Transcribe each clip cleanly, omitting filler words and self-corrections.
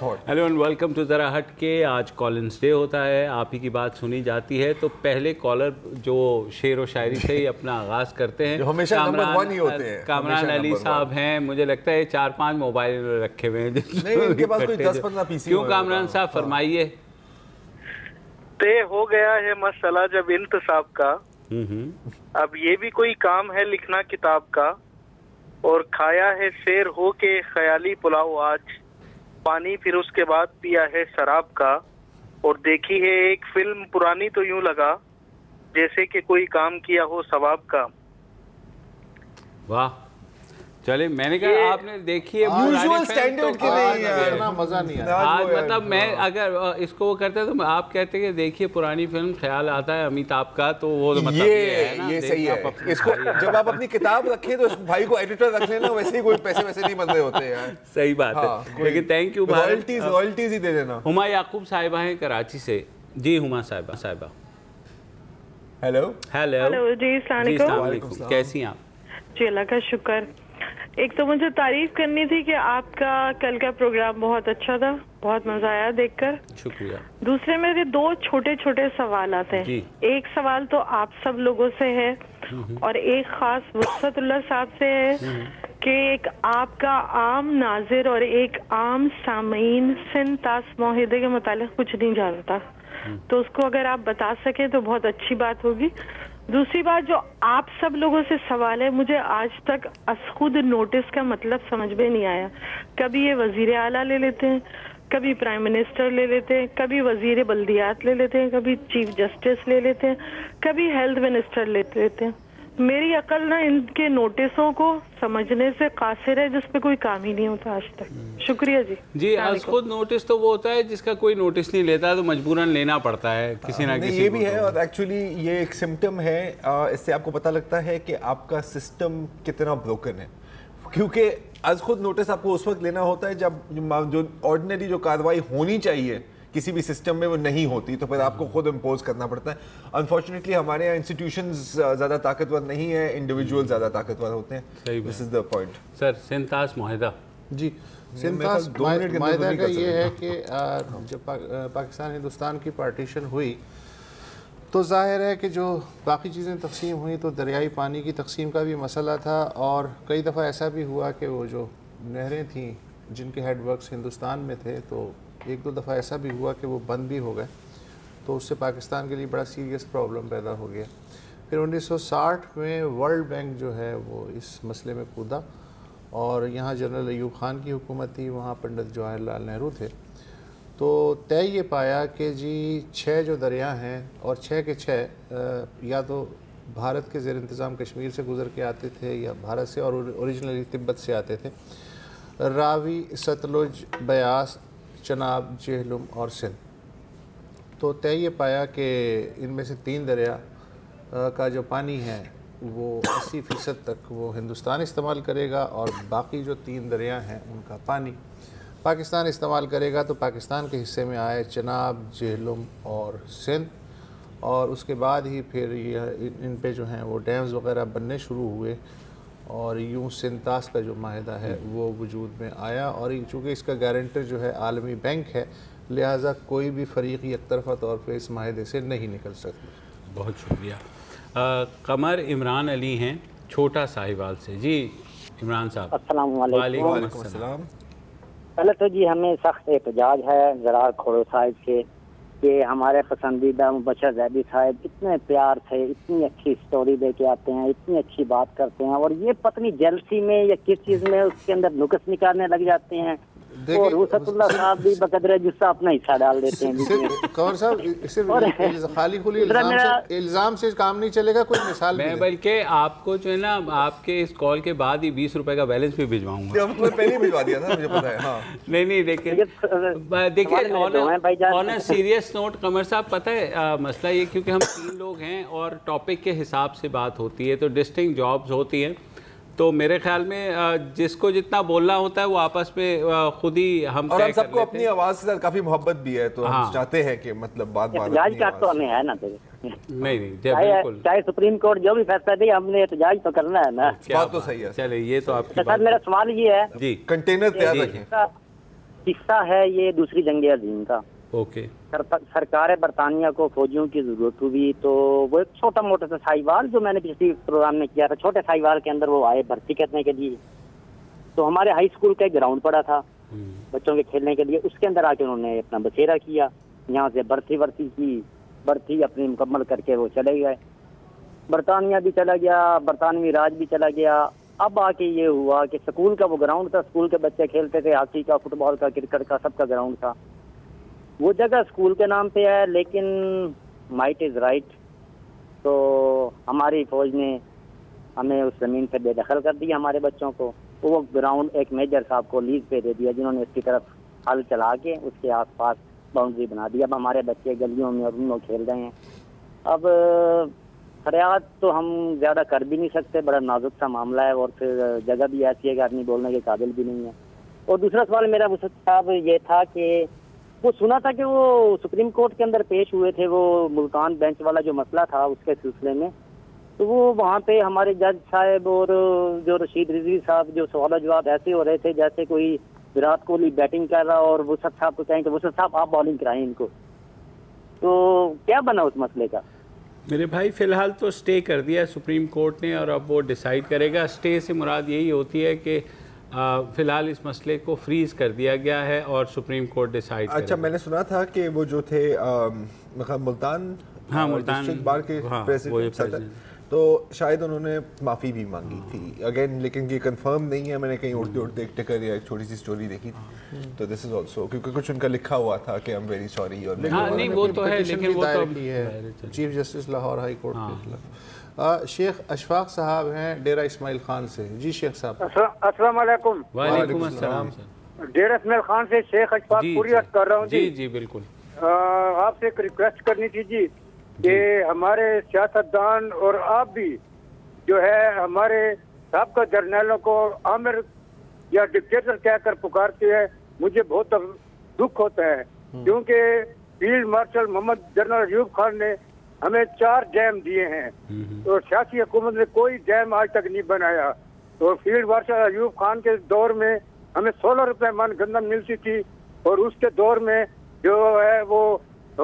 Thought. Hello and welcome to ज़रा हट के। आज कॉलिंस डे होता है, आप ही की बात सुनी जाती है। तो पहले कॉलर जो शेर व शायरी से ही अपना आगाज़ करते हैं, जो हमेशा नंबर 1 ही होते हैं, कामरान अली साहब हैं। मुझे लगता है 4-5 मोबाइल रखे हुए हैं। नहीं, इनके पास कोई 10-15 पीसी। क्यों कामरान साहब, फरमाइए। तय हो गया है मसला जब इंतसाब का, अब ये भी कोई काम है लिखना किताब का, और खाया है शेर हो के ख्याली पुलाव आज, पानी फिर उसके बाद पिया है शराब का, और देखी है एक फिल्म पुरानी तो यूं लगा जैसे कि कोई काम किया हो सवाब का। वाह, चले, मैंने कहा आपने देखी है यूजुअल स्टैंडर्ड के नहीं यार, ना मजा नहीं आया आज। मतलब मैं अगर इसको वो करते तो आप कहते कि देखिए पुरानी फिल्म, ख्याल आता है अमिताभ का, तो वो तो मतलब ये सही है। इसको जब आप अपनी किताब रखें तो इस भाई को एडिटर रख लेना, वैसे ही कोई पैसे वैसे नहीं बन रहे होते यार। सही बात है, लेकिन थैंक यू। रॉयल्टीज ही दे देना। हुमा याकूब साहिबा हैं कराची से। जी हुमा साहिबा। हेलो हेलो जी, अस्सलाम वालेकुम, कैसी हैं आप? जी अल्लाह का शुक्र। एक तो मुझे तारीफ करनी थी कि आपका कल का प्रोग्राम बहुत अच्छा था, बहुत मजा आया देखकर। शुक्रिया। दूसरे मेरे 2 छोटे छोटे सवाल आते हैं। एक सवाल तो आप सब लोगों से है और एक खास वुसअतुल्लाह साहब से है कि एक आपका आम नाजिर और एक आम सामीन सिंध ताश माहिदे के मुतालिक कुछ नहीं जानता, तो उसको अगर आप बता सके तो बहुत अच्छी बात होगी। दूसरी बात, जो आप सब लोगों से सवाल है, मुझे आज तक खुद नोटिस का मतलब समझ में नहीं आया। कभी ये वजीर आला ले लेते हैं, कभी प्राइम मिनिस्टर ले लेते हैं, कभी वजीर बल्दियात ले लेते हैं, कभी चीफ जस्टिस ले लेते हैं, कभी हेल्थ मिनिस्टर ले लेते हैं। मेरी अकल ना इनके नोटिसों को समझने से कासिर है, जिस पे कोई काम ही नहीं होता आज तक। शुक्रिया जी। जी, आज खुद नोटिस तो वो होता है जिसका कोई नोटिस नहीं लेता, तो मजबूरन लेना पड़ता है किसी ना किसी। ये भी है, और एक्चुअली ये एक सिम्टम है। इससे आपको पता लगता है कि आपका सिस्टम कितना ब्रोकन है, क्योंकि आज खुद नोटिस आपको उस वक्त लेना होता है जब जो ऑर्डिनरी जो कार्रवाई होनी चाहिए किसी भी सिस्टम में वो नहीं होती, तो फिर आपको खुद इम्पोज करना पड़ता है। अनफॉर्चुनेटली हमारे यहाँ इंस्टीट्यूशंस ज़्यादा ताकतवर नहीं है, इंडिविजुअल ज़्यादा ताकतवर होते हैं। This is the point. Sir, Sindh ताश माहिदा जी, सिंध ताश माहिदा का ये है कि जब पाकिस्तान हिंदुस्तान की पार्टीशन हुई तो जाहिर है कि जो बाकी चीज़ें तकसीम हुई तो दरियाई पानी की तकसीम का भी मसला था, और कई दफ़ा ऐसा भी हुआ कि वो जो नहरें थीं जिनके हेडवर्क्स हिंदुस्तान में थे, तो 1-2 दफ़ा ऐसा भी हुआ कि वो बंद भी हो गए, तो उससे पाकिस्तान के लिए बड़ा सीरियस प्रॉब्लम पैदा हो गया। फिर 1960 में वर्ल्ड बैंक जो है वो इस मसले में कूदा, और यहाँ जनरल अयूब ख़ान की हुकूमत थी, वहाँ पंडित जवाहरलाल नेहरू थे। तो तय ये पाया कि जी 6 जो दरिया हैं, और 6 के 6 या तो भारत के ज़ेर इंतज़ाम कश्मीर से गुज़र के आते थे या भारत से, और ओरिजिनली तिब्बत से आते थे। रावी, सतलुज, ब्यास, चनाब, जेहलुम और सिंध। तो तय ये पाया कि इनमें से 3 दरिया का जो पानी है वो 80% तक वो हिंदुस्तान इस्तेमाल करेगा, और बाकी जो 3 दरिया हैं उनका पानी पाकिस्तान इस्तेमाल करेगा। तो पाकिस्तान के हिस्से में आए चनाब, जेहलुम और सिंध, और उसके बाद ही फिर ये इन पे जो हैं वो डैम्स वगैरह बनने शुरू हुए, और यूँ सिंध ताश का जो माहिदा है वो वजूद में आया। और चूँकि इसका गारंटर जो है आलमी बैंक है, लिहाजा कोई भी फ़रीक एक तरफ़ा तौर पे इस माहिदे से नहीं निकल सकता। बहुत शुक्रिया। कमर इमरान अली हैं छोटा साहिवाल से। जी इमरान साहब। अस्सलाम वालेकुम अस्सलाम। पहले तो जी हमें सख्त एहतजाज है ज़रा खोड़ो साहिब से कि हमारे पसंदीदा मुबशर ज़ैदी साहब इतने प्यार से इतनी अच्छी स्टोरी लेके आते हैं, इतनी अच्छी बात करते हैं, और ये पत्नी जेलसी में या किस चीज़ में उसके अंदर नुक्स निकालने लग जाते हैं, और वुसअतुल्लाह साहब भी बकदरे जिससे अपना हिस्सा डाल देते हैं। कंवर साहब, सिर्फ खाली खुली इल्ज़ाम से काम नहीं चलेगा, कोई मिसाल मैं बल्कि आपको जो है ना, आपके इस कॉल के बाद ही 20 रुपए का बैलेंस भी भिजवाऊंगा। पहले ही भिजवा दिया था, मुझे पता है। हाँ। नहीं देखिए ऑन अ सीरियस नोट कमर साहब, पता है मसला ये, क्योंकि हम 3 लोग हैं और टॉपिक के हिसाब से बात होती है, तो डिस्टिंक्ट जॉब्स होती हैं, तो मेरे ख्याल में जिसको जितना बोलना होता है वो आपस में खुद ही हम और हम सबको अपनी आवाज़ से काफ़ी मोहब्बत भी है, तो हम चाहते हैं कि मतलब बात तो हमें है ना, नहीं बिल्कुल, चाहे सुप्रीम कोर्ट जो भी फैसला दे हमने एहतजाज तो करना है ना। बात तो सही है। चले, ये तो आपकी सर मेरा सवाल ये है जी, कंटेनर तैयार रखें। किस्सा है ये दूसरी जंग अज़ीम का। ओके। सरकार बरतानिया को फौजियों की जरूरत हुई तो वो एक छोटा मोटा सा साहिवाल, जो मैंने पिछली प्रोग्राम में किया था, छोटे साहिवाल के अंदर वो आए भर्ती करने के लिए। तो हमारे हाई स्कूल का एक ग्राउंड पड़ा था बच्चों के खेलने के लिए, उसके अंदर आके उन्होंने अपना बसेरा किया, यहाँ से भर्ती अपनी मुकम्मल करके वो चले गए। बरतानिया भी चला गया, बरतानवी राज भी चला गया। अब आके ये हुआ कि स्कूल का वो ग्राउंड था, स्कूल के बच्चे खेलते थे, हॉकी का, फुटबॉल का, क्रिकेट का, सबका ग्राउंड था। वो जगह स्कूल के नाम पे है, लेकिन माइट इज़ राइट। तो हमारी फौज ने हमें उस ज़मीन पे बेदखल कर दिया हमारे बच्चों को। वो ग्राउंड एक मेजर साहब को लीज पे दे दिया, जिन्होंने इसकी तरफ हल चला के उसके आसपास बाउंड्री बना दी। अब हमारे बच्चे गलियों में और उनमें खेल रहे हैं। अब फरियाद तो हम ज़्यादा कर भी नहीं सकते, बड़ा नाजुक सा मामला है, और फिर जगह भी ऐसी है कि आदमी बोलने के काबिल भी नहीं है। और दूसरा सवाल मेरा वसत साहब ये था कि वो सुना था कि वो सुप्रीम कोर्ट के अंदर पेश हुए थे, वो मुल्तान बेंच वाला जो मसला था उसके सिलसिले में। तो वो वहाँ पे हमारे जज साहब और जो रशीद रिजवी साहब जो सवाल जवाब ऐसे हो रहे थे जैसे कोई विराट कोहली बैटिंग कर रहा और वसत साहब को कहें कि वसत साहब आप बॉलिंग कराएं इनको। तो क्या बना उस मसले का? मेरे भाई फ़िलहाल तो स्टे कर दिया सुप्रीम कोर्ट ने और अब वो डिसाइड करेगा। स्टे से मुराद यही होती है कि फ़िलहाल इस मसले को फ्रीज़ कर दिया गया है और सुप्रीम कोर्ट डिसाइड करेगा। अच्छा, मैंने सुना था कि वो जो थे मुल्तान, हाँ, मुल्तान बार के प्रेसिडेंट, तो शायद उन्होंने माफ़ी भी मांगी थी अगेन, लेकिन ये कंफर्म नहीं है। मैंने कहीं उड़ते एक टिकर या एक छोटी सी स्टोरी देखी थी, तो दिस इज ऑल्सो क्योंकि कुछ उनका लिखा हुआ था कि आई एम वेरी सॉरी। और नहीं वो तो है, लेकिन वो तो chief justice Lahore high court के खिलाफ। शेख अशफाक साहब हैं डेरा इस्माइल खान से। जी शेख साहब। अस्सलाम वालेकुम। वालेकुम अस्सलाम। डेरा इस्माइल खान से शेख अशफाक पूरी कर रहा हूँ जी। जी बिल्कुल। आपसे एक रिक्वेस्ट करनी थी जी कि हमारे सियासतदान और आप भी जो है हमारे साबका जर्नलों को आमिर या डिक्टेटर कहकर पुकारते हैं। मुझे बहुत दुख होता है क्योंकि field marshal Mohammad general Ayub Khan ने हमें 4 डैम दिए हैं और सियासी हुकूमत ने कोई डैम आज तक नहीं बनाया। तो फील्ड मार्शल अयूब खान के दौर में हमें 16 रुपए मन गंदम मिलती थी और उसके दौर में जो है वो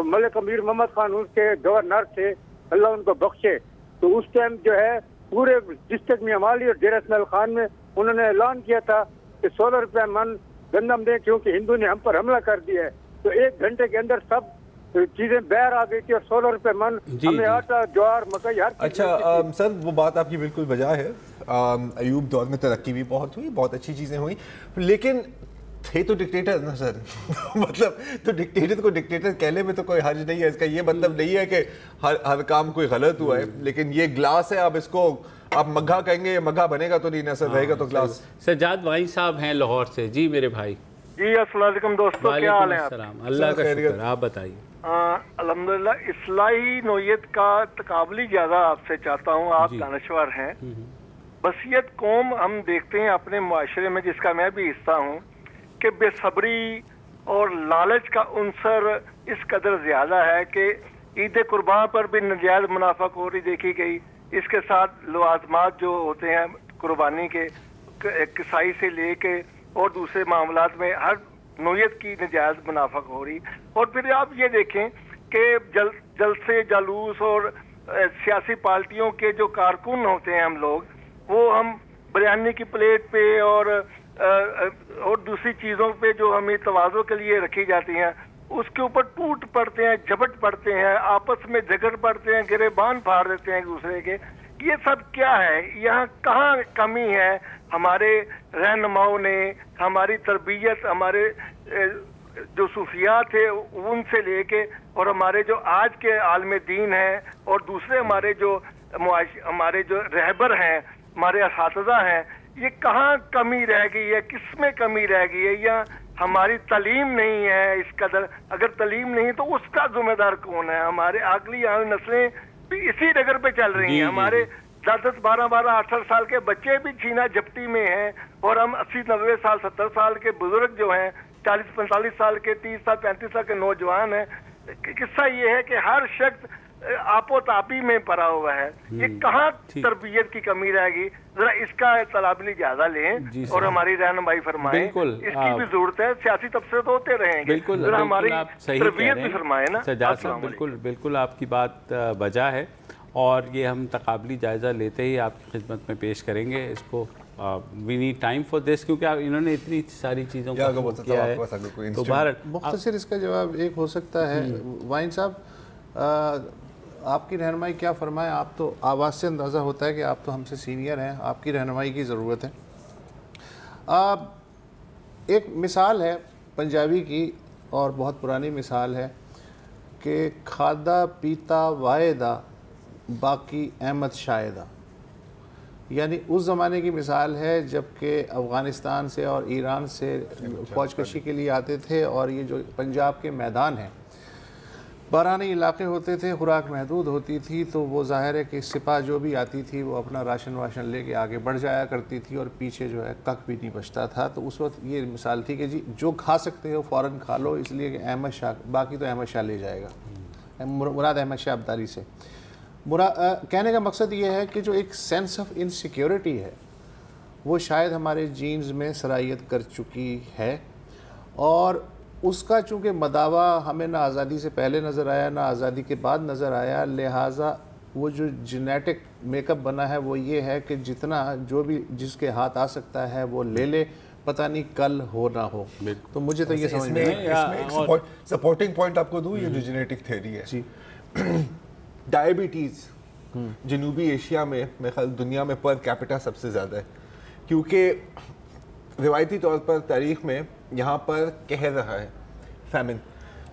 मलिक अमीर मोहम्मद खान उसके गवर्नर थे, अल्लाह उनको बख्शे। तो उस टाइम जो है पूरे डिस्ट्रिक्ट में हमारी और डेरा इस्माइल खान में उन्होंने ऐलान किया था कि 16 रुपए मन गंदम दें क्योंकि हिंदू ने हम पर हमला कर दिया है। तो 1 घंटे के अंदर सब चीजें बाहर आ गई थी और 16 रुपए मन हमें आटा, ज्वार, मकई हर। अच्छा सर, वो बात आपकी बिल्कुल बजा है। अयूब दौर में तरक्की भी बहुत हुई, बहुत अच्छी चीज़ें हुई, लेकिन थे तो डिक्टेटर ना सर। मतलब तो डिक्टेटर को डिक्टेटर कहने में तो कोई हर्ज नहीं है। इसका ये मतलब नहीं है कि हर काम कोई गलत हुआ है, लेकिन ये ग्लास है, आप इसको आप मग्घा कहेंगे, ये मग्घा बनेगा तो नहीं ना सर, रहेगा तो ग्लास। सज्जाद वाई साहब हैं लाहौर से। जी मेरे भाई। जी अस्सलाम वालेकुम दोस्तों, क्या हाल है? अल्लाह का शुक्र, आप बताइए। अल्हम्दुलिल्लाह। इस्लाही नोयत का तकाबली ज़्यादा आपसे चाहता हूँ, आप दानश्वर हैं। बसियत कौम हम देखते हैं अपने मुआशरे में, जिसका मैं भी हिस्सा हूँ, कि बेसब्री और लालच का उनसर इस कदर ज़्यादा है कि ईद कुर्बान पर भी नजायज़ मुनाफाखोरी देखी गई। इसके साथ लवाजमात जो होते हैं कुर्बानी के, किसाई से लेके और दूसरे मामलात में हर नोयत की नजायज़ मुनाफाखोरी। और फिर आप ये देखें कि जलसे जालूस और सियासी पार्टियों के जो कारकुन होते हैं हम लोग, वो हम बिरयानी की प्लेट पे और दूसरी चीज़ों पे जो हमें तवाज़ो के लिए रखी जाती हैं, उसके ऊपर टूट पड़ते हैं, झपट पड़ते हैं, आपस में झगड़ पड़ते हैं, गिरेबान फाड़ देते हैं एक दूसरे के। ये सब क्या है? यहाँ कहाँ कमी है हमारे रहनुमाओं ने? हमारी तरबियत, हमारे जो सूफिया थे उनसे लेके और हमारे जो आज के आलम दीन हैं और दूसरे हमारे जो रहबर हैं, हमारे असातिज़ा हैं, ये कहाँ कमी रह गई है? किस में कमी रह गई है? या हमारी तालीम नहीं है इस कदर? अगर तालीम नहीं तो उसका जिम्मेदार कौन है? हमारे अगली आने नस्लें भी इसी डगर पे चल रही हैं। हमारे 10-10, 12-12, 18 साल के बच्चे भी छीना झपटी में हैं और हम 80-90 साल, 70 साल के बुजुर्ग जो हैं, 40-45 साल के, 30 साल, 35 साल के नौजवान हैं। किस्सा ये है कि हर शख्स आपोतापी में पड़ा हुआ है। ये कहाँ तरबियत की कमी रहेगी? जरा इसका तलाबली जायजा लें और हमारी रहनुमाई फरमाएं। इसकी भी जरूरत है। सियासी तबसरे तो होते रहेंगे, जरा हमारी तरबियत भी फरमाए ना। बिल्कुल बिल्कुल आपकी बात बजा है और ये हम तकाबली जायजा लेते ही आपकी खिदमत में पेश करेंगे इसको। We need time for this, क्योंकि इन्होंने इतनी सारी चीज़ों को किया है। तो भारत मुख्तसर इसका जवाब एक हो सकता है वाइन साहब, आपकी रहनुमाई क्या फरमाएं? आप तो आवाज़ से अंदाज़ा होता है कि आप तो हमसे सीनियर हैं, आपकी रहनुमाई की ज़रूरत है। एक मिसाल है पंजाबी की और बहुत पुरानी मिसाल है कि खादा पीता वायदा बाकी अहमद शायदा, यानी उस ज़माने की मिसाल है जबकि अफ़गानिस्तान से और ईरान से फ़ौज कशी के लिए आते थे और ये जो पंजाब के मैदान हैं बारानी इलाके होते थे, खुराक महदूद होती थी, तो वो जाहिर है कि सिपा जो भी आती थी वो अपना राशन वाशन लेके आगे बढ़ जाया करती थी और पीछे जो है कख भी नहीं बचता था। तो उस वक्त ये मिसाल थी कि जी जो खा सकते हो फ़ौरन खा लो, इसलिए कि अहमद शाह, बाकी तो अहमद शाह ले जाएगा। मुराद अहमद शाह अब्दाली से कहने का मकसद ये है कि जो एक सेंस ऑफ इनसिक्योरिटी है वो शायद हमारे जीन्स में सरायत कर चुकी है और उसका चूँकि मदावा हमें ना आज़ादी से पहले नज़र आया ना आज़ादी के बाद नज़र आया, लिहाजा वो जो जेनेटिक मेकअप बना है वो ये है कि जितना जो भी जिसके हाथ आ सकता है वो ले ले, पता नहीं कल हो ना हो। तो मुझे तो ये समझ में इसमें सपोर्टिंग पॉइंट आपको दूँ, ये जो जेनेटिक थ्योरी है जी, डायबिटीज़ जनूबी एशिया में मेरे ख्याल दुनिया में पर कैपिटा सबसे ज़्यादा है, क्योंकि रिवायती तौर पर तारीख में यहाँ पर कह रहा है फैमिन।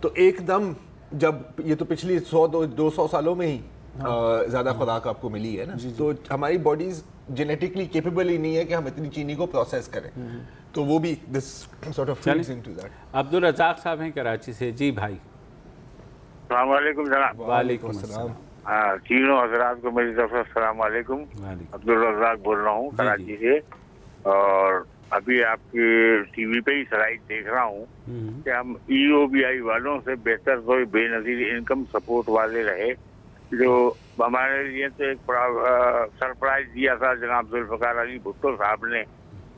तो एकदम जब ये तो पिछली 100-200 सालों में ही ज़्यादा खुराक आपको मिली है ना, तो हमारी बॉडीज जेनेटिकली केपेबल ही नहीं है कि हम इतनी चीनी को प्रोसेस करें, तो वो भी this sort of feeds into that. Abdul Razzaq साहब हैं कराची से। जी भाई। अस्सलाम वालेकुम जनाब। वालेकुम अस्सलाम। हाँ, तीनों हजरात को मेरी तरफ से अस्सलाम वालेकुम। अब्दुल रज़ाक बोल रहा हूँ कराची से, और अभी आपके टीवी पे ही स्लाइड देख रहा हूँ कि हम EOBI वालों से बेहतर कोई बेनजीर इनकम सपोर्ट वाले रहे, जो हमारे लिए तो एक सरप्राइज दिया था जनाब जुल्फ़िकार अली भुट्टो साहब ने,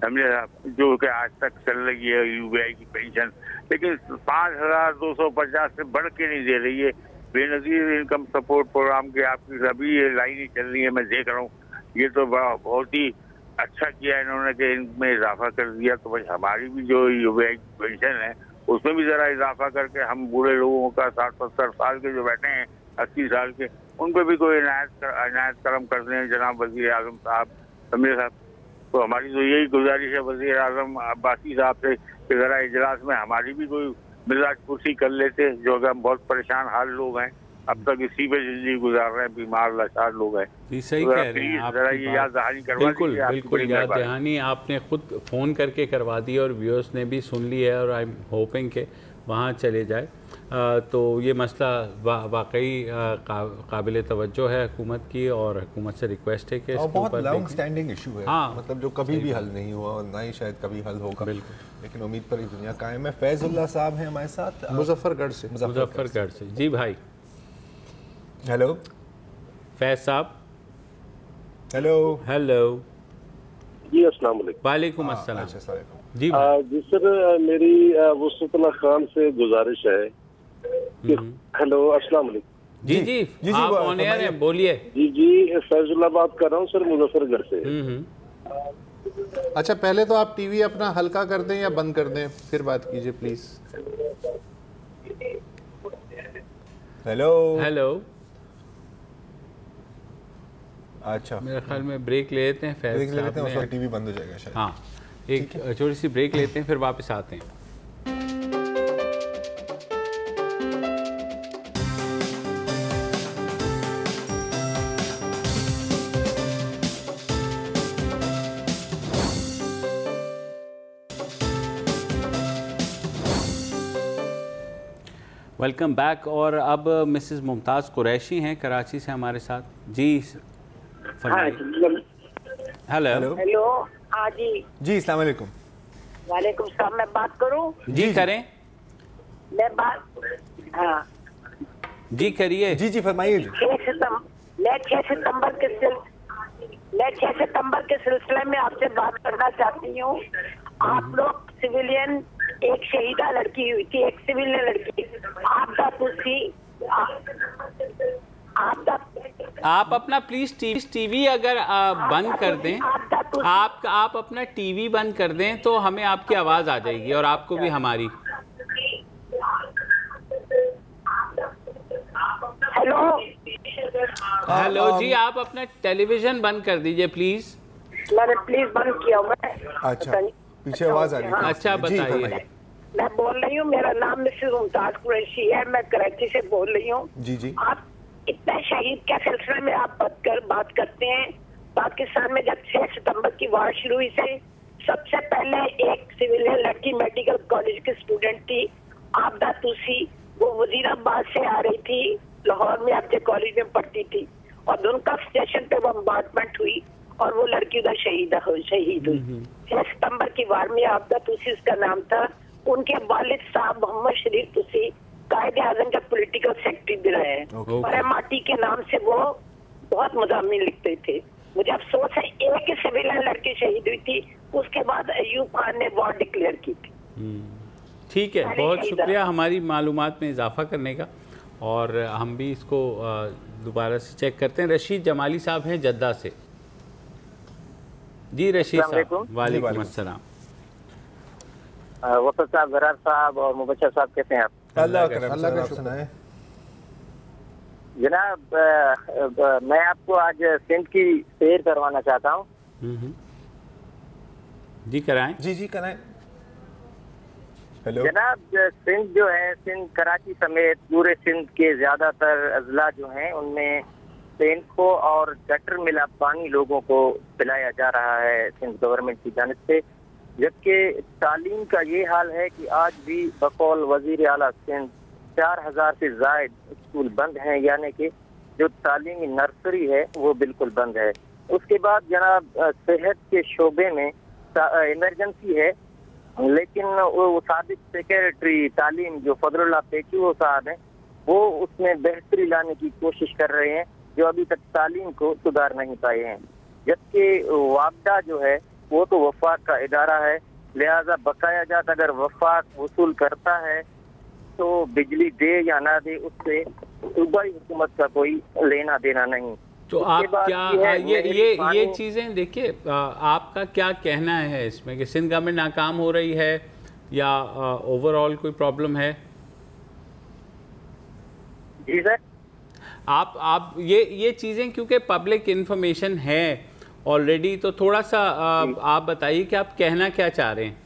हमने जो कि आज तक चल रही है UBI की पेंशन, लेकिन 5250 से बढ़ के नहीं दे रही है। बेनजीर इनकम सपोर्ट प्रोग्राम के आपकी सभी ये लाइनें चल रही है, मैं देख रहा हूँ। ये तो बहुत ही अच्छा किया इन्होंने कि इनमें इजाफा कर दिया। तो भाई हमारी भी जो UBI पेंशन है उसमें भी ज़रा इजाफा करके हम बूढ़े लोगों का 60-70 साल के जो बैठे हैं 80 साल के, उन पर भी कोई इनायत करम कर दें जनाब वज़ीर आज़म साहब, समझे साहब। तो हमारी तो यही गुजारिश है वज़ीर आज़म अब्बासी साहब से कि ज़रा इजलास में हमारी भी कोई मिजाज कुर्सी कर लेते, जो अगर हम बहुत परेशान हाल लोग हैं, अब तक इसी पे जिंदगी गुजार रहे हैं, बीमार लाचार लोग हैं। जी सही कह रहे हैं आप। याद दहानी करवा बिल्कुल बिल्कुल याद दहानी आपने खुद फ़ोन करके करवा दी और व्यूअर्स ने भी सुन ली है, और आई एम होपिंग के वहाँ चले जाए। तो ये मसला वाकई काबिल तवज्जो है हुकूमत की, और हुकूमत से रिक्वेस्ट है कि बहुत लॉन्ग स्टैंडिंग इशू है। हाँ, मतलब जो कभी भी हल नहीं हुआ और ना ही शायद कभी हल होगा। बिल्कुल, लेकिन उम्मीद पर ही दुनिया कायम है। फैजुल्लाह साहब हैं हमारे साथ मुजफ्फरगढ़ से। मुजफ्फरगढ़ से। जी भाई। हेलो फैज साहब। हेलो। हेलो जी, अस्सलाम वालेकुम। वालेकुम अस्सलाम। जी जी सर, मेरी वसतुल्लाह खान से गुजारिश है। हेलो, अस्सलाम वालेकुम। जी जी जी आप ऑन एयर हैं, बोलिए। जी जी, फैजुल्लाह बात कर रहा हूँ सर, मुजफ्फरगढ़ से। अच्छा, पहले तो आप टीवी अपना हल्का कर दें या बंद कर दें, फिर बात कीजिए प्लीज। Hello hello. अच्छा, मेरे ख्याल में ब्रेक ले लेते हैं, ब्रेक ले लेते हैं, उसका टीवी बंद हो जाएगा शायद। हाँ, एक छोटी सी ब्रेक लेते हैं, फिर वापस आते हैं। Welcome back. और अब मिसेस मुमताज़ कुरैशी हैं कराची से हमारे साथ। जी हेलो हेलो। हाँ जी जी, अस्सलाम वालेकुम। वालेकुम सलाम। मैं बात करूं? जी करें। मैं बात, हाँ जी करिए। जी जी फरमाइए जी। 6 सितंबर के सिलसिले में आपसे बात करना चाहती हूँ। आप लोग सिविलियन, एक शहीदा लड़की हुई थी, एक सिविलियन लड़की, आप अपना प्लीज टीवी अगर बंद कर दें, आप अपना टीवी बंद कर दें तो हमें आपकी आवाज आ जाएगी और आपको भी हमारी। हेलो जी, आप अपना टेलीविजन बंद कर दीजिए प्लीज। मैंने प्लीज बंद किया। मैं अच्छा, पीछे आवाज आ रही है। अच्छा बताइए। मैं बोल रही हूँ, मेरा नाम मिसेस मुमताज कुरैशी है, मैं कराची से बोल रही हूँ। जी जी। आप इतना शहीद के सिलसिले में आप बात करते हैं। पाकिस्तान में जब 6 सितंबर की वार शुरू हुई से सबसे पहले एक सिविलियन लड़की मेडिकल कॉलेज की स्टूडेंट थी, आबदा तुसी। वो वजीराबाद से आ रही थी, लाहौर में आपके कॉलेज में पढ़ती थी, और दुनका स्टेशन पे बम्बार्टमेंट हुई और वो लड़की उधर शहीद हुई। 6 सितंबर की वार में आबदा तुसी उसका नाम था। उनके वालिद साहब मोहम्मद शरीफ तुसी कायदे आजम का पॉलिटिकल सेक्रेटरी भी रहे हैं और माटी के नाम से वो बहुत मज़ामीन लिखते थे। मुझे अफसोस है एक सिविलियन लड़की शहीद हुई थी, उसके बाद अयूब खान ने वॉर डिक्लेयर की थी। ठीक है, बहुत शुक्रिया हमारी मालूमात में इजाफा करने का, और हम भी इसको दोबारा से चेक करते हैं। रशीद जमाली साहब हैं जद्दा से। जी रशीद साहब, वालेकुम अस्सलाम। वफद साहब, गरार साहब और मुबशर साहब कैसे हैं आप? अल्लाह का शुक्र है जनाब। मैं आपको आज सिंध की सैर करवाना चाहता हूँ। जी कराएं। जी जी कराएं। हेलो जनाब, सिंध जो है, सिंध कराची समेत पूरे सिंध के ज्यादातर अजला जो हैं उनमें सेंको और गटर मिला पानी लोगों को पिलाया जा रहा है सिंध गवर्नमेंट की जानिब से, जबकि तालीम का ये हाल है कि आज भी बकौल वजीर आला सिंध 4000 से जायद स्कूल बंद हैं, यानी कि जो तालीमी नर्सरी है वो बिल्कुल बंद है। उसके बाद जनाब सेहत के शोबे में इमरजेंसी है, लेकिन वो साबिक सेक्रेटरी तालीम जो फजलुल्लाह पेचू साहब हैं वो उसमें बेहतरी लाने की कोशिश कर रहे हैं, जो अभी तक तालीम को सुधार नहीं पाए हैं। जबकि वापडा जो है वो तो वफाक का इदारा है, लिहाजा बकाया जात अगर वफाक वसूल करता है तो बिजली दे या ना दे उससे सूबाई हुकूमत का कोई लेना देना नहीं। तो आप क्या ये चीज़ें देखिए, आपका क्या कहना है इसमें कि सिंध गवर्नमेंट नाकाम हो रही है या ओवरऑल कोई प्रॉब्लम है? जी सर, आप ये चीज़ें क्योंकि पब्लिक इन्फॉर्मेशन है ऑलरेडी, तो थोड़ा सा आप बताइए कि आप कहना क्या चाह रहे हैं।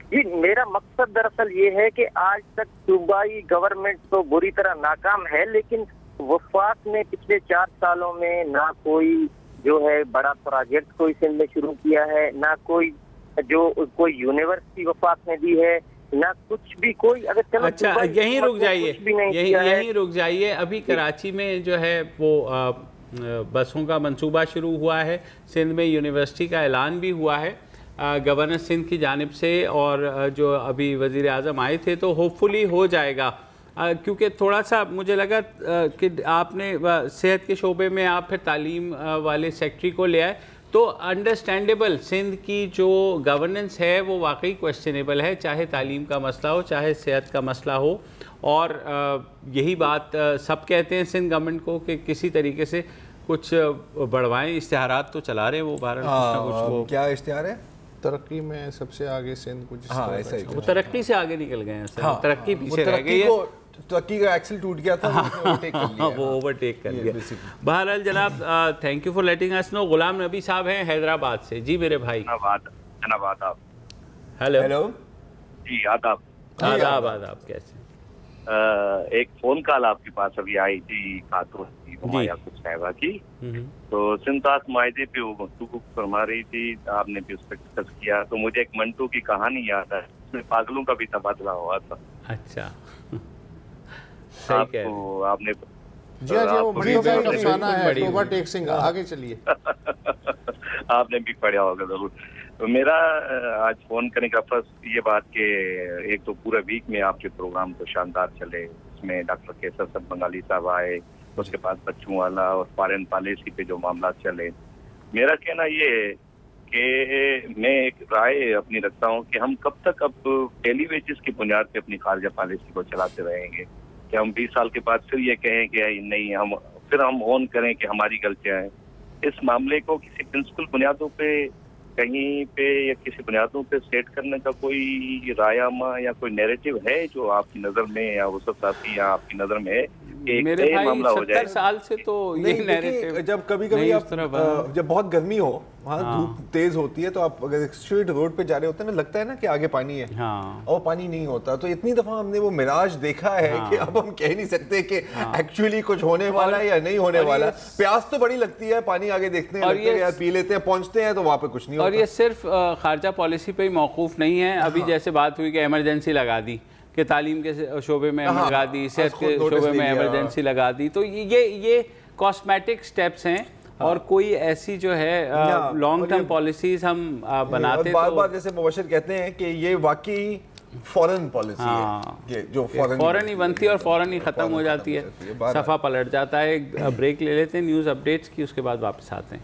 जी, मेरा मकसद दरअसल ये है कि आज तक सूबाई गवर्नमेंट तो बुरी तरह नाकाम है, लेकिन वफाक ने पिछले 4 सालों में ना कोई जो है बड़ा प्रोजेक्ट कोई सिंध में शुरू किया है, ना कोई यूनिवर्सिटी वफाक ने दी है, ना कुछ भी कोई। अगर चलो अच्छा यहीं रुक जाइए, यहीं रुक जाइए। अभी कराची में जो है वो बसों का मंसूबा शुरू हुआ है, सिंध में यूनिवर्सिटी का ऐलान भी हुआ है गवर्नर सिंध की जानिब से, और जो अभी वज़ीर आज़म आए थे, तो होपफुली हो जाएगा। क्योंकि थोड़ा सा मुझे लगा कि आपने सेहत के शोबे में आप फिर तालीम वाले सेक्रेटरी को ले आए, तो अंडरस्टैंडेबल सिंध की जो गवर्नेंस है वो वाकई क्वेश्चनेबल है, चाहे तालीम का मसला हो चाहे सेहत का मसला हो। और यही बात सब कहते हैं सिंध गवर्नमेंट को कि किसी तरीके से कुछ बढ़वाएं। इश्तिहारात तो चला रहे हैं वो भारत कुछ वो क्या इश्तिहार है? तरक्की में सबसे आगे सिंध कुछ ऐसा ही, वो तरक्की से आगे निकल गए हैं सर। तरक्की पीछे रह गई है, तरक्की का एक्सेल टूट गया था, वो ओवरटेक कर लिया। बहरहाल जनाब, thank you for letting us know. Ghulam Nabi साहब हैं हैदराबाद से। जी मेरे भाई। आदाब। हेलो जी आदाब। आदाब कैसे? एक फोन कॉल आपके पास अभी आई थी खातून याकूब साहिबा की, तो सिंतास मायदे पे वो गुफ्तगू फरमा रही थी, आपने भी उस पर डिस्कस किया, तो मुझे एक मंटू की कहानी याद है, उसमें पागलों का भी तबादला हुआ था। अच्छा आपको आपने जी हाँ, वो मंटू का एक अफसाना है, तोबा टेक सिंह। आगे चलिए। आपने भी पढ़ा होगा जरूर। तो मेरा आज फोन करने का फर्स्ट ये बात कि एक तो पूरा वीक में आपके प्रोग्राम तो शानदार चले, उसमें डॉक्टर केसर सब बंगाली साहब आए, उसके बाद बच्चों वाला और फॉरेन पॉलिसी पे जो मामला चले। मेरा कहना ये है कि मैं एक राय अपनी रखता हूँ कि हम कब तक अब डेली वेजेस की बुनियाद पे अपनी खारजा पॉलिसी को चलाते रहेंगे कि हम 20 साल के बाद फिर ये कहें कि नहीं, हम ऑन करें कि हमारी गलतियां हैं। इस मामले को किसी प्रिंसिपल बुनियादों पे कहीं पे या किसी बुनियादों पे सेट करने का कोई रायामा या कोई नैरेटिव है जो आपकी नजर में या वसत साहब की या आपकी नजर में है? मेरे भाई 70 साल से तो ये नैरेटिव जब कभी आप जब बहुत गर्मी हो, वहाँ धूप तेज होती है, तो आप अगर स्ट्रेट रोड पे जा रहे होते हैं ना, लगता है ना कि आगे पानी है, और पानी नहीं होता। तो इतनी दफा हमने वो मिराज देखा है कि अब हम कह नहीं सकते कि एक्चुअली कुछ होने वाला है या नहीं होने वाला। प्यास तो बड़ी लगती है, पानी आगे देखते हैं, लगता है यार पी लेते हैं, पहुंचते हैं तो वहाँ पे कुछ नहीं होता। और ये सिर्फ खारजा पॉलिसी पे ही मौकूफ नहीं है। अभी जैसे बात हुई कि इमरजेंसी लगा दी, कि तालीम के शोबे में लगा दी, सेहत के शोबे में इमरजेंसी लगा दी, तो ये कॉस्मेटिक स्टेप्स हैं। और कोई ऐसी जो है लॉन्ग टर्म पॉलिसीज हम बनाते बार जैसे मुबशिर कहते हैं कि ये वाकई फॉरेन पॉलिसी है, जो फॉरेन ही बनती है और फॉरेन ही खत्म हो जाती है, सफ़ा पलट जाता है। एक ब्रेक ले लेते हैं न्यूज़ अपडेट्स की, उसके बाद वापस आते हैं।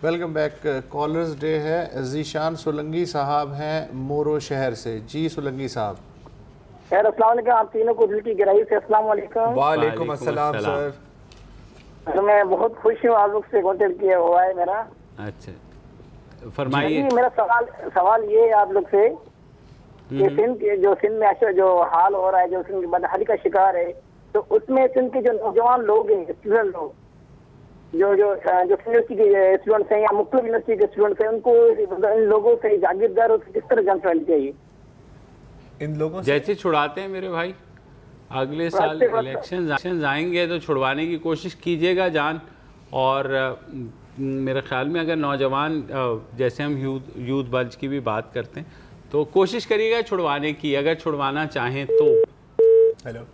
Welcome back. कॉलर्स डे है। जीशान सोलंगी साहब हैं मोरो शहर से। जी सोलंगी साहब। खैर, अस्सलाम वालेकुम। आप तीनों को दिल की गहराई से अस्सलाम वालेकुम। वालेकुम अस्सलाम सर। तो मैं बहुत खुश हूँ आप लोग से कॉन्टेक्ट किया हुआ है मेरा। अच्छा, फरमाइए। मेरा सवाल ये है आप लोग से कि सिंध में जो हाल हो रहा है, जो सिंध बदहाली का शिकार है, तो उसमें सिंध के जो नौजवान लोग हैं, स्टूडेंट लोग, जो यूनिवर्सिटी के स्टूडेंट्स हैं या मुख्तलिफ यूनिवर्सिटी के स्टूडेंट्स हैं, उनको इन लोगों से, जागीरदारों से किस तरह जान पहननी चाहिए? इन लोगों से जैसे छुड़ाते हैं मेरे भाई, अगले साल इलेक्शन आएंगे तो छुड़वाने की कोशिश कीजिएगा जान। और मेरे ख्याल में अगर नौजवान, जैसे हम यूथ बल्ज की भी बात करते हैं, तो कोशिश करिएगा छुड़वाने की, अगर छुड़वाना चाहें तो। हेलो,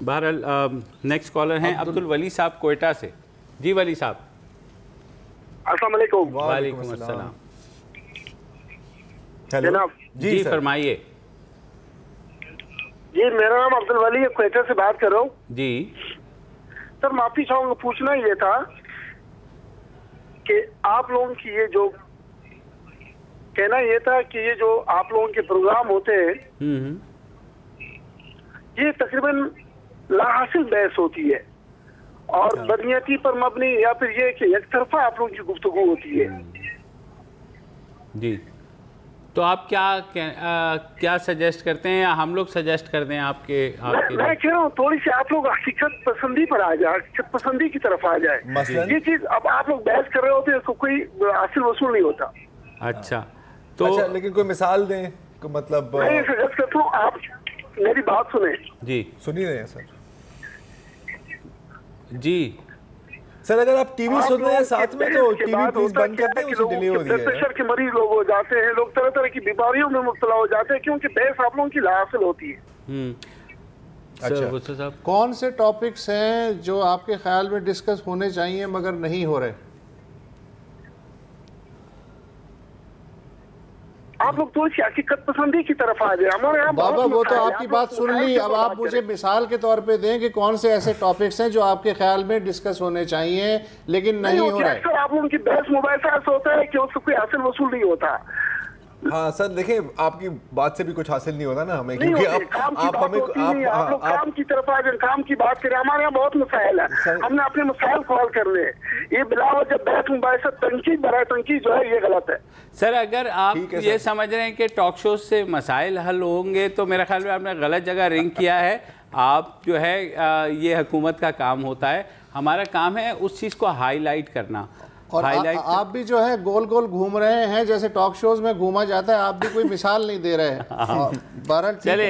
बहरहाल नेक्स्ट कॉलर हैं अब्दुल वली साहब कोयटा से। जी वली साहब। अस्सलाम वालेकुम। वालेकुम अस्सलाम। जनाब जी फरमाइए। जी मेरा नाम अब्दुल वली है, कोयटा से बात कर रहा हूँ। जी सर, माफी चाहूंगा, पूछना ये था कि आप लोगों की ये जो कहना ये था कि ये जो आप लोगों के प्रोग्राम होते हैं, ये तकरीबन लाहासिल बहस होती है और बदनीयती पर मबनी, या फिर ये कि एक तरफा आप लोगों की गुफ्तगू होती है। जी, तो आप क्या सजेस्ट करते हैं, या हम लोग सजेस्ट करते हैं आपके मैं कह रहा हूँ थोड़ी सी आप लोग हकीकत पसंदी पर आ जाए, हकीकत पसंदी की तरफ आ जाए। ये चीज अब आप लोग बहस कर रहे होते हैं, इसको कोई हासिल वसूल नहीं होता। अच्छा, तो लेकिन कोई मिसाल दें, मतलब मैं सजेस्ट करता हूँ आप मेरी बात सुने। जी सुनी रहे हैं सर। जी सर, अगर आप टीवी सुन रहे हैं साथ में तो टीवी प्लीज बंद कर दें, उससे डिले हो रही है। प्रेशर के मरीज लोग हो जाते हैं, लोग तरह तरह की बीमारियों में मुब्तला हो जाते हैं, क्योंकि बहस आप लोगों की लाहासिल होती है। अच्छा साहब, कौन से टॉपिक्स हैं जो आपके ख्याल में डिस्कस होने चाहिए मगर नहीं हो रहे? आप लोग तो हकीकत पसंदी की तरफ आ जाए। हमारे यहाँ बाबा वो तो आपकी बात सुन ली, अब आप मुझे मिसाल के तौर पे दें कि कौन से ऐसे टॉपिक्स हैं जो आपके ख्याल में डिस्कस होने चाहिए लेकिन नहीं हो रहा है। आप लोगों की बहस मोबाइल से ऐसा होता है कि उसको कोई हासिल वसूल नहीं होता। हाँ सर, देखिए आपकी बात से भी कुछ हासिल नहीं होता ना हमें, क्योंकि आप हमें आप काम की तरफ आ जाए, काम की बात करें। हमारे यहाँ बहुत मसाइल है, हमने अपने मसाइल सॉल्व करने हैं। ये बिलावल जब बहस मोबाइल से तनकीद बराए तनकीद जो है, ये गलत है। सर, अगर आप ये समझ रहे हैं कि टॉक शो से मसाइल हल होंगे, तो मेरे ख्याल में आपने गलत जगह रिंग किया है। आप जो है ये हुकूमत का काम होता है, हमारा काम है उस चीज़ को हाईलाइट करना। और आप भी जो है गोल गोल घूम रहे हैं, जैसे टॉक शोज में घूमा जाता है, आप भी कोई मिसाल नहीं दे रहे हैं। चले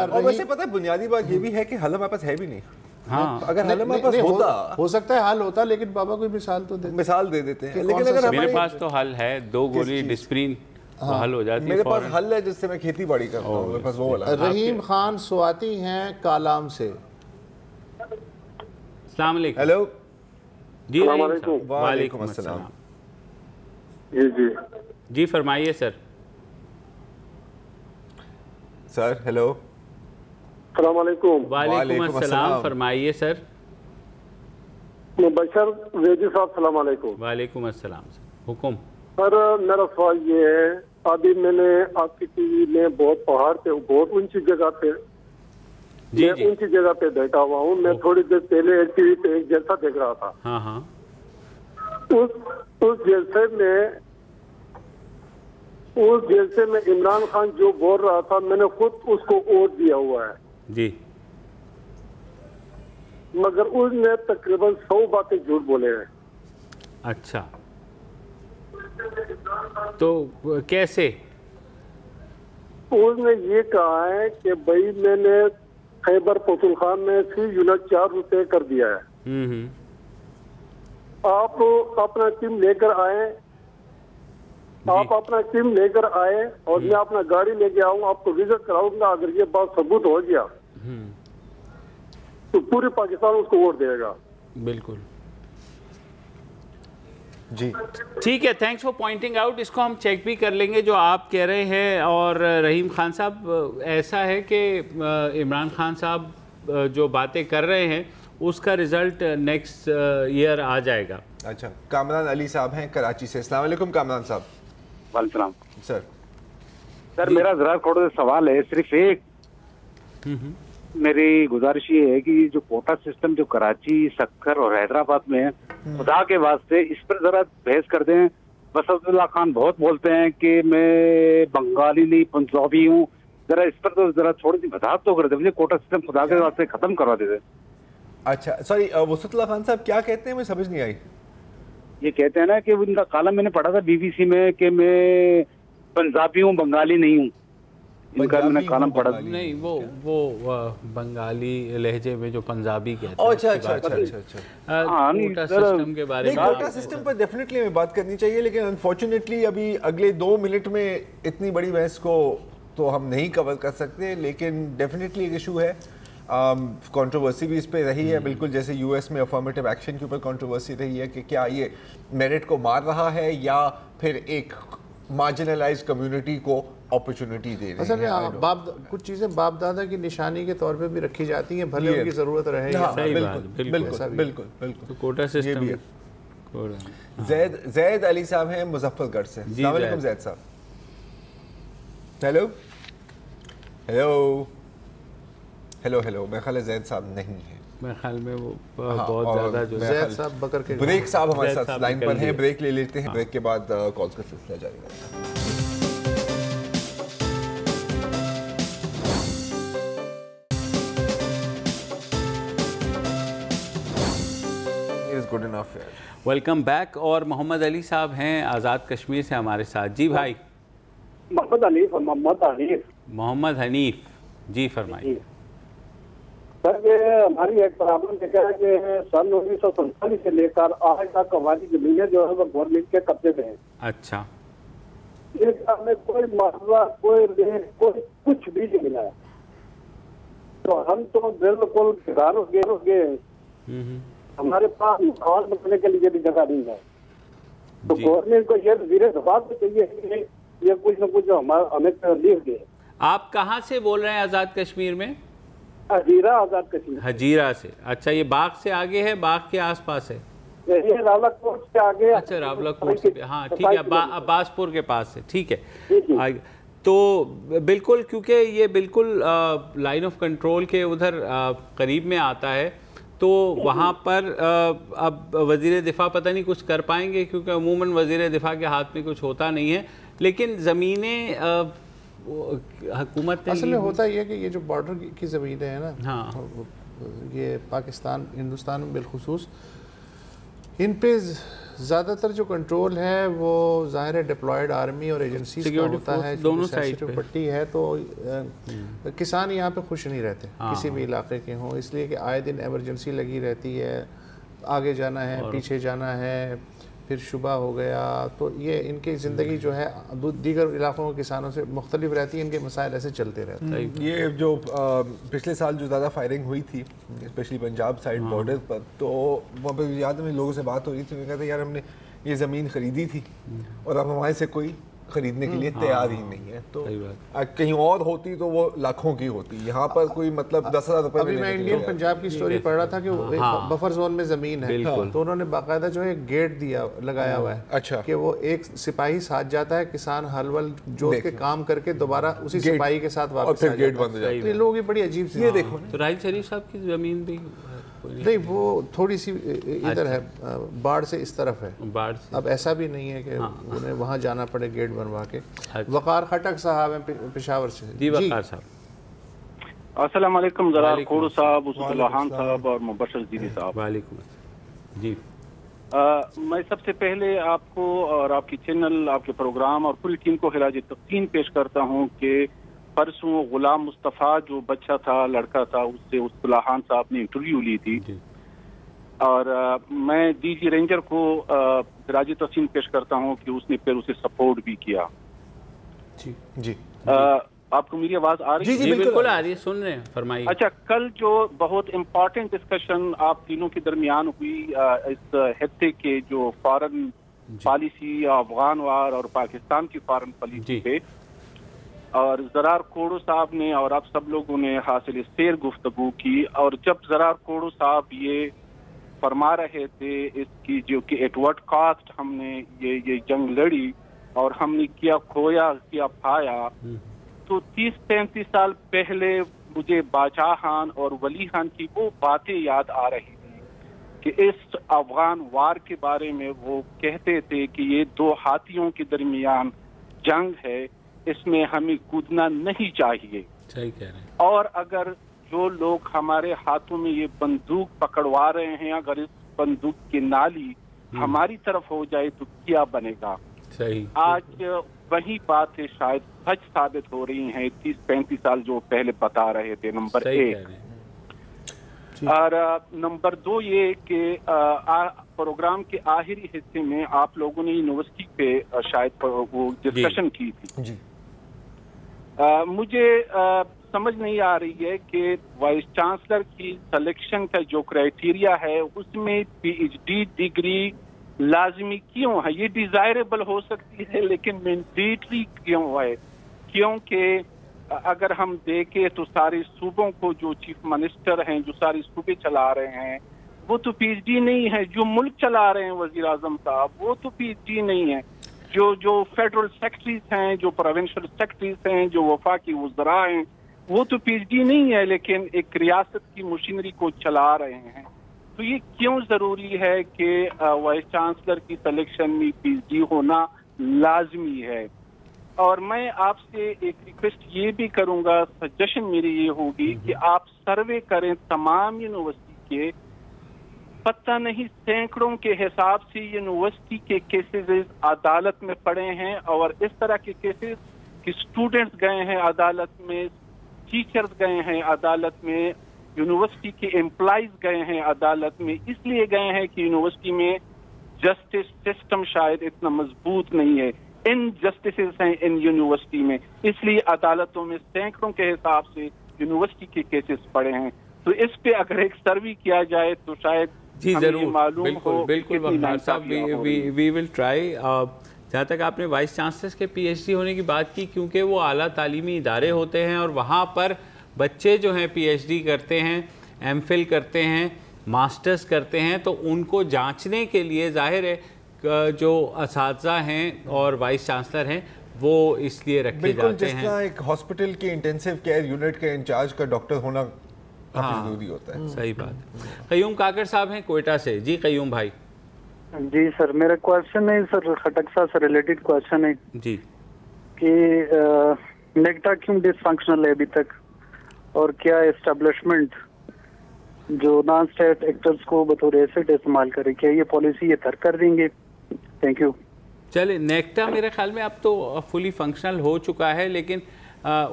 और वैसे पता है बुनियादी बात ये भी है कि हल हमारे पास है भी नहीं। हाँ, अगर हल हमारे पास होता, हो सकता है हल होता, लेकिन बाबा कोई मिसाल तो दे देते हैं। लेकिन अगर मेरे पास तो हल है, 2 गोली डिस्प्रिन हाँ, हल हो जाती है। मेरे पास हल है जिससे मैं खेती बाड़ी करता हूँ, मेरे पास वो वाला। रहीम खान स्वाति हैं कालाम से। अस्सलाम वालेकुम। हेलो जी वालेकुम अस्सलाम। जी जी फरमाइए सर। Sir hello. अस्सलाम वालेकुम। वालेकुम अस्सलाम, फरमाइए सर। बशर वेदी साहब सलाम वालेकुम। वालेकुम अस्सलाम सर, हुक्म। सर मेरा सवाल ये है, अभी मैंने आपकी टीवी में बहुत पहाड़ पे, बहुत ऊंची जगह पे, मैं ऊंची जगह पे बैठा हुआ हूँ। मैं थोड़ी देर पहले एक टीवी पे एक जलसा देख रहा था। हाँ हाँ। उस जलसे में इमरान खान जो बोल रहा था, मैंने खुद उसको वोट दिया हुआ है जी, मगर उसने तकरीबन 100 बातें झूठ बोले हैं। अच्छा, तो कैसे? उसने ये कहा है कि भाई मैंने खैबर पख्तूनख्वा में 3 यूनिट 4 रुपए कर दिया है। आप अपना टीम लेकर आए, आप अपना टीम लेकर आए और मैं अपना गाड़ी लेके आऊंगा, आपको विजिट कराऊंगा। अगर ये बात सबूत हो गया तो पूरे पाकिस्तान उसको वोट देगा। बिल्कुल जी, ठीक है, थैंक्स फॉर पॉइंटिंग आउट। इसको हम चेक भी कर लेंगे जो आप कह रहे हैं। और रहीम खान साहब, ऐसा है कि इमरान खान साहब जो बातें कर रहे हैं उसका रिजल्ट नेक्स्ट ईयर आ जाएगा। अच्छा, कामरान अली साहब हैं कराची से। अस्सलाम वालेकुम कामरान साहब। वालेकुम सर मेरा जरा थोड़ा सा सवाल है, सिर्फ एक मेरी गुजारिश ये है कि जो कोटा सिस्टम जो कराची, सक्कर और हैदराबाद में है, खुदा के वास्ते इस पर जरा बहस कर दें। बसदुल्ला खान बहुत बोलते हैं कि मैं बंगाली नहीं पंजाबी हूँ, जरा इस पर तो जरा थोड़ी सी वजाहत तो कर दे मुझे। कोटा सिस्टम खुदा के वास्ते खत्म करवा दे। अच्छा सॉरी, वसुतुल्लाह खान साहब क्या कहते हैं, मुझे समझ नहीं आई। ये कहते हैं ना कि उनका कॉलम मैंने पढ़ा था बीबीसी में कि मैं पंजाबी हूँ, बंगाली नहीं हूँ। इनका मैंने कॉलम पढ़ा। नहीं, वो बंगाली लहजे में जो पंजाबी कहते हैं। अच्छा, कोटा सिस्टम के बारे में, कोटा सिस्टम पर डेफिनेटली हमें बात करनी चाहिए, लेकिन अनफॉर्चुनेटली अभी अगले 2 मिनट में इतनी बड़ी बहस को तो हम नहीं कवर कर सकते। लेकिन डेफिनेटली एक इशू है, कंट्रोवर्सी भी इस पे रही है, बिल्कुल जैसे यूएस में अफर्मेटिव एक्शन के ऊपर कंट्रोवर्सी रही है कि क्या ये मेरिट को मार रहा है या फिर एक मार्जिनलाइज्ड कम्युनिटी को अपॉर्चुनिटी दे रही है। कुछ चीज़ें बाप दादा की निशानी के तौर पे भी रखी जाती हैं, भले उनकी ज़रूरत रहे। बिल्कुल। तो कोटा सिस्टम भी जैद अली साहब हैं मुजफ्फरगढ़ से। अस्सलाम वालेकुम जैद साहब। हेलो हेलो हेलो, मेरे ख्याल है जैद साहब नहीं है, मेरे ख्याल में वो बहुत ज़्यादा जो जैद साहब बकर के ब्रेक साहब हमारे साथ लाइन पर हैं, ब्रेक ले लेते हैं, ब्रेक के बाद कॉल्स का सिलसिला जारी रहेगा। Welcome back. और मोहम्मद अली साहब हैं आज़ाद कश्मीर से हमारे साथ। जी भाई। मोहम्मद हनीफ जी फरमाइए। सर ये हमारी एक प्रॉब्लम क्या है कि सन 1947 से लेकर आज तक हमारी जमीनें जो है वो गवर्नमेंट के कब्जे में है। अच्छा, हमें कोई मसला, कोई रेट, कोई कुछ भी नहीं मिला है, तो हम तो बिल्कुल बेकार हो गए। हमारे पास मकान बनाने के लिए भी जगह नहीं है, तो गवर्नमेंट को ये धीरे दबाव तो चाहिए कि ये कुछ न कुछ जो हमें तकलीफ दे। आप कहाँ से बोल रहे हैं आज़ाद कश्मीर में? हजीरा, आज़ाद कश्मीर। हजीरा से। अच्छा, ये बाग से आगे है, बाग के आसपास है? ये रावलाकोट से आगे। अच्छा, रावलाकोट से, हाँ ठीक है, अब्बासपुर के पास है, ठीक है। तो बिल्कुल, क्योंकि ये बिल्कुल लाइन ऑफ कंट्रोल के उधर करीब में आता है, तो वहाँ पर अब वज़ीर दिफ़ा पता नहीं कुछ कर पाएंगे, क्योंकि अमूमन वज़ीर दिफ़ा के हाथ में कुछ होता नहीं है। लेकिन ज़मीनें हुकूमत असल में होता ही है कि ये जो बॉर्डर की ज़मीनें हैं ना, हाँ, ये पाकिस्तान हिंदुस्तान में बिलखुसूस इन पे ज़्यादातर जो कंट्रोल है वो ज़ाहिर है डिप्लॉयड आर्मी और एजेंसी का होता है। दोनों साइड पे पट्टी है, तो किसान यहाँ पे खुश नहीं रहते किसी भी इलाके के हों, इसलिए कि आए दिन एमरजेंसी लगी रहती है, आगे जाना है, पीछे जाना है, फिर शुबा हो गया, तो ये इनकी ज़िंदगी जो है दीगर इलाकों के किसानों से मुख्तलिफ रहती है, इनके मसाइल ऐसे चलते रहते हैं। ये जो पिछले साल जो ज़्यादा फायरिंग हुई थी स्पेशली पंजाब साइड बॉर्डर पर, तो वहाँ पर याद में लोगों से बात हो रही थी, कहते यार हमने ये ज़मीन ख़रीदी थी और अब हमारे से कोई खरीदने के लिए तैयार ही नहीं है, तो कहीं और होती तो वो लाखों की होती, यहाँ पर कोई मतलब 10,000 रुपए। अभी मैं इंडियन पंजाब की स्टोरी पढ़ रहा था कि बफर जोन में ज़मीन है, तो उन्होंने बाकायदा जो है गेट दिया लगाया हुआ है। अच्छा। कि वो एक सिपाही साथ जाता है, किसान हल वल जोत के काम करके दोबारा उसी सिपाही के साथ वापस फिर गेट बंद हो जाता है। तो लोगों की बड़ी अजीब सी, ये देखो तो राहिल शरीफ साहब की ज़मीन भी नहीं, वो थोड़ी सी इधर है, बाढ़ से इस तरफ है, बाढ़ से। अब ऐसा भी नहीं है कि उन्हें वहाँ जाना पड़े गेट बनवा के। वकार खटक साहब हैं पेशावर से। जी वकार साहब, अस्सलाम वालेकुम। ज़रार खोड़ू साहब, उसुल्लाह खान साहब और मुबशर दीदी साहब। वालेकुम जी। मैं सबसे पहले आपको और आपकी चैनल, आपके प्रोग्राम और पूरी टीम को खिराज तक़सीम पेश करता हूँ कि परसों गुलाम मुस्तफ़ा जो बच्चा था, लड़का था, उससे उसुल्लाह खान साहब ने इंटरव्यू ली थी और मैं डीजी रेंजर को खिराज तक़सीम पेश करता हूँ कि उसने फिर उसे सपोर्ट भी किया। जी जी। आपको मेरी आवाज आ रही है? जी बिल्कुल आ रही है, सुन रहे हैं, फरमाइए। अच्छा, कल जो बहुत इम्पोर्टेंट डिस्कशन आप तीनों के दरमियान हुई इस हिस्से के जो फॉरेन पॉलिसी, अफगान वार और पाकिस्तान की फॉरेन पॉलिसी पे, और ज़रार खोड़ू साहब ने और आप सब लोगों ने हासिल शेर गुफ्तगू की, और जब ज़रार खोड़ू साहब ये फरमा रहे थे इसकी जो कि एट व्हाट कॉस्ट हमने ये जंग लड़ी और हमने क्या खोया क्या पाया, तो 30-35 साल पहले मुझे बादशाह खान और वली खान की वो बातें याद आ रही थी कि इस अफगान वार के बारे में वो कहते थे कि ये दो हाथियों के दरमियान जंग है, इसमें हमें कूदना नहीं चाहिए। सही कह रहे हैं। और अगर जो लोग हमारे हाथों में ये बंदूक पकड़वा रहे हैं, अगर इस बंदूक की नाली हमारी तरफ हो जाए तो क्या बनेगा? सही। आज वही बातें शायद सच साबित हो रही हैं 30-35 साल जो पहले बता रहे थे। नंबर एक। और नंबर दो ये कि प्रोग्राम के आखिरी हिस्से में आप लोगों ने यूनिवर्सिटी पे शायद वो डिस्कशन की थी। जी। मुझे समझ नहीं आ रही है कि वाइस चांसलर की सिलेक्शन का जो क्राइटेरिया है उसमें पीएचडी डिग्री लाजमी क्यों है? ये डिजायरेबल हो सकती है लेकिन मैंडेटरी क्यों है? क्योंकि अगर हम देखें तो सारे सूबों को जो चीफ मिनिस्टर हैं, जो सारे सूबे चला रहे हैं, वो तो पीएचडी नहीं है। जो मुल्क चला रहे हैं वजीर आजम साहब, वो तो पीएचडी नहीं है। जो फेडरल सेक्रेटरीज हैं, जो प्रोविंशियल सेक्रेटरीज हैं, जो वफाकी वज़रा हैं, वो तो पीएचडी नहीं है लेकिन एक रियासत की मशीनरी को चला रहे हैं। तो ये क्यों जरूरी है कि वाइस चांसलर की सिलेक्शन में पीएचडी होना लाजमी है? और मैं आपसे एक रिक्वेस्ट ये भी करूंगा, सजेशन मेरी ये होगी कि आप सर्वे करें तमाम यूनिवर्सिटी के, पता नहीं सैकड़ों के हिसाब से यूनिवर्सिटी के केसेस अदालत में पड़े हैं और इस तरह के केसेस कि स्टूडेंट्स गए हैं अदालत में, टीचर्स गए हैं अदालत में, यूनिवर्सिटी के एम्प्लॉइज गए हैं अदालत में, इसलिए गए हैं कि यूनिवर्सिटी में जस्टिस सिस्टम शायद इतना मजबूत नहीं है। इनजस्टिसेस हैं इन यूनिवर्सिटी में, इसलिए अदालतों में सैकड़ों के हिसाब से यूनिवर्सिटी के केसेस पड़े हैं। तो इस पे अगर एक सर्वे किया जाए तो शायद जी जरूर, मालूम हो। बिल्कुल साहब, वी विल ट्राई। जहाँ तक आपने वाइस चांसलर्स के पीएचडी होने की बात की, क्योंकि वो आला तालीमी इदारे होते हैं और वहाँ पर बच्चे जो हैं पीएचडी करते हैं, एमफिल करते हैं, मास्टर्स करते हैं, तो उनको जांचने के लिए जाहिर है जो असातिज़ा हैं और वाइस चांसलर हैं वो इसलिए रखे जाते हैं। जिस एक हॉस्पिटल के इंटेंसिव केयर यूनिट के इंचार्ज का डॉक्टर होना काफ़ी ज़रूरी होता है। सही बात। कयूम काकर साहब हैं कोयटा से। जी कयूम भाई। जी सर, मेरा क्वेश्चन है सर, खटक साहब से रिलेटेड क्वेश्चन है जी कि नेक्टा क्यों डिसफंक्शनल है अभी तक, और क्या एस्टेब्लिशमेंट जो नॉन स्टेट एक्टर्स को बतौर एसेट इस्तेमाल करे, क्या ये पॉलिसी ये तर्क कर देंगे? Thank you. चले, नेक्टा मेरे ख्याल में अब तो फुली फंक्शनल हो चुका है, लेकिन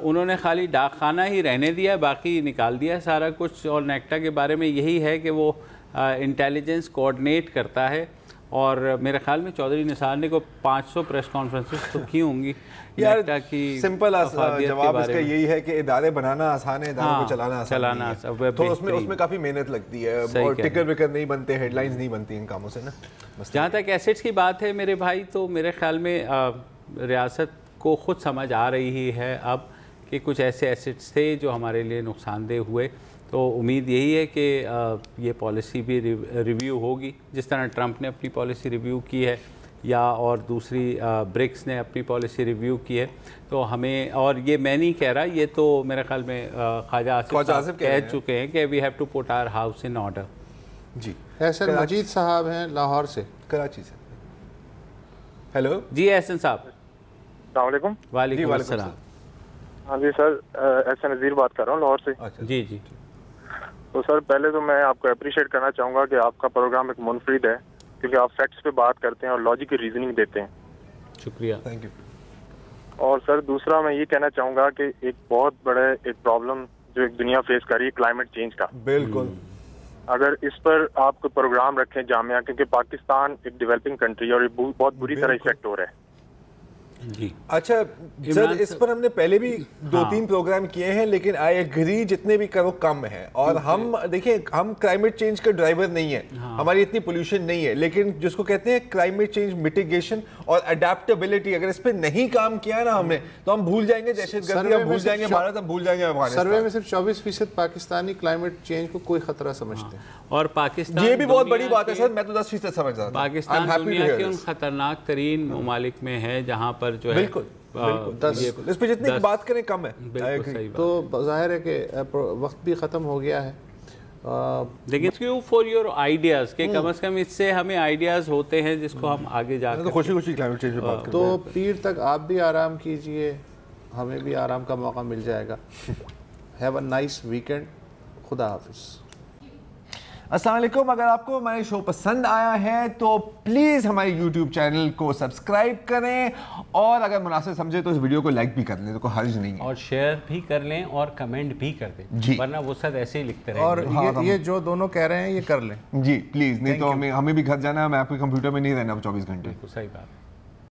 उन्होंने खाली डाकखाना ही रहने दिया, बाकी निकाल दिया सारा कुछ। और नेक्टा के बारे में यही है कि वो इंटेलिजेंस कोऑर्डिनेट करता है और मेरे ख्याल में चौधरी निसार ने को 500 प्रेस कॉन्फ्रेंसेस तो की होंगी यार की सिंपल जवाब इसका यही है कि इदारे बनाना आसान है, इदारों को चलाना आसान है। तो उसमें काफ़ी मेहनत लगती है और टिकर विकर नहीं बनते, हेडलाइंस नहीं बनती इन कामों से ना। जहाँ तक एसेट्स की बात है मेरे भाई, तो मेरे ख्याल में रियासत को ख़ुद समझ आ रही है अब कि कुछ ऐसे एसेट्स थे जो हमारे लिए नुकसानदेह हुए। तो उम्मीद यही है कि ये पॉलिसी भी रिव्यू होगी, जिस तरह ट्रंप ने अपनी पॉलिसी रिव्यू की है या और दूसरी ब्रिक्स ने अपनी पॉलिसी रिव्यू की है। तो हमें, और ये मैं नहीं कह रहा, ये तो मेरे ख्याल में ख्वाजा आसिफ कह चुके हैं कि we have to put our house in order. जी, एहसन मजीद साहब हैं लाहौर से, कराची से। हेलो जी एहसन साहब। अस्सलाम वालेकुम। वालेकुम अस्सलाम। हाँ जी सर, एहसन नज़ीर बात कर रहा हूँ लाहौर से। जी जी। तो सर पहले तो मैं आपको अप्रिशिएट करना चाहूँगा कि आपका प्रोग्राम एक मुनफरिद है, क्योंकि आप फैक्ट्स पे बात करते हैं और लॉजिक की रीजनिंग देते हैं। शुक्रिया, थैंक यू। और सर दूसरा मैं ये कहना चाहूँगा कि एक बहुत बड़े एक प्रॉब्लम जो एक दुनिया फेस कर रही है क्लाइमेट चेंज का, बिल्कुल, अगर इस पर आप कोई प्रोग्राम रखें जामिया, क्योंकि पाकिस्तान एक डेवलपिंग कंट्री और बहुत बुरी तरह इफेक्ट हो रहा है। जी। अच्छा सर, इस पर हमने पहले भी 2-3 प्रोग्राम किए हैं, लेकिन आई एग्री जितने भी करो कम है। और हम देखिए, हम क्लाइमेट चेंज का ड्राइवर नहीं है, हमारी इतनी पोल्यूशन नहीं है, लेकिन जिसको कहते हैं क्लाइमेट चेंज मिटिगेशन और अडेप्टेबिलिटी, अगर इस पर नहीं काम किया ना हमने, तो हम भूल जाएंगे दहशतगर्दी, हम भूल जाएंगे भारत, हम भूल जाएंगे अफगानिस्तान। सर्वे में सिर्फ 24% पाकिस्तानी क्लाइमेट चेंज को कोई खतरा समझते हैं। और पाकिस्तान, ये भी बहुत बड़ी बात है सर, मैं तो 10% समझ रहा था। पाकिस्तान दुनिया के उन खतरनाक तरीन ममालिक में है जहाँ पर जो है बिल्कुल इस पे जितनी बात करें कम है। तो जाहिर है कि वक्त भी ख़त्म हो गया है, लेकिन यू फॉर योर आइडियाज़ के कम से कम इससे हमें आइडियाज़ होते हैं जिसको हम आगे जाकर तो खुशी क्लाइमेट चेंज पे बात करते हैं। तो पीर तक आप भी आराम कीजिए, हमें भी आराम का मौका मिल जाएगा। हैव अ नाइस वीकेंड, खुदा हाफिज़। अस्सलाम वालेकुम। अगर आपको हमारे शो पसंद आया है तो प्लीज़ हमारे YouTube चैनल को सब्सक्राइब करें, और अगर मुनासिब समझे तो इस वीडियो को लाइक भी कर लें, तो कोई हर्ज नहीं है, और शेयर भी कर लें और कमेंट भी कर दें, वरना वो सब ऐसे ही लिखते रहेंगे। और ये जो दोनों कह रहे हैं ये कर लें जी प्लीज़, नहीं तो हमें भी घर जाना है, मैं आपके कंप्यूटर में नहीं रहना 24 घंटे। सही बात।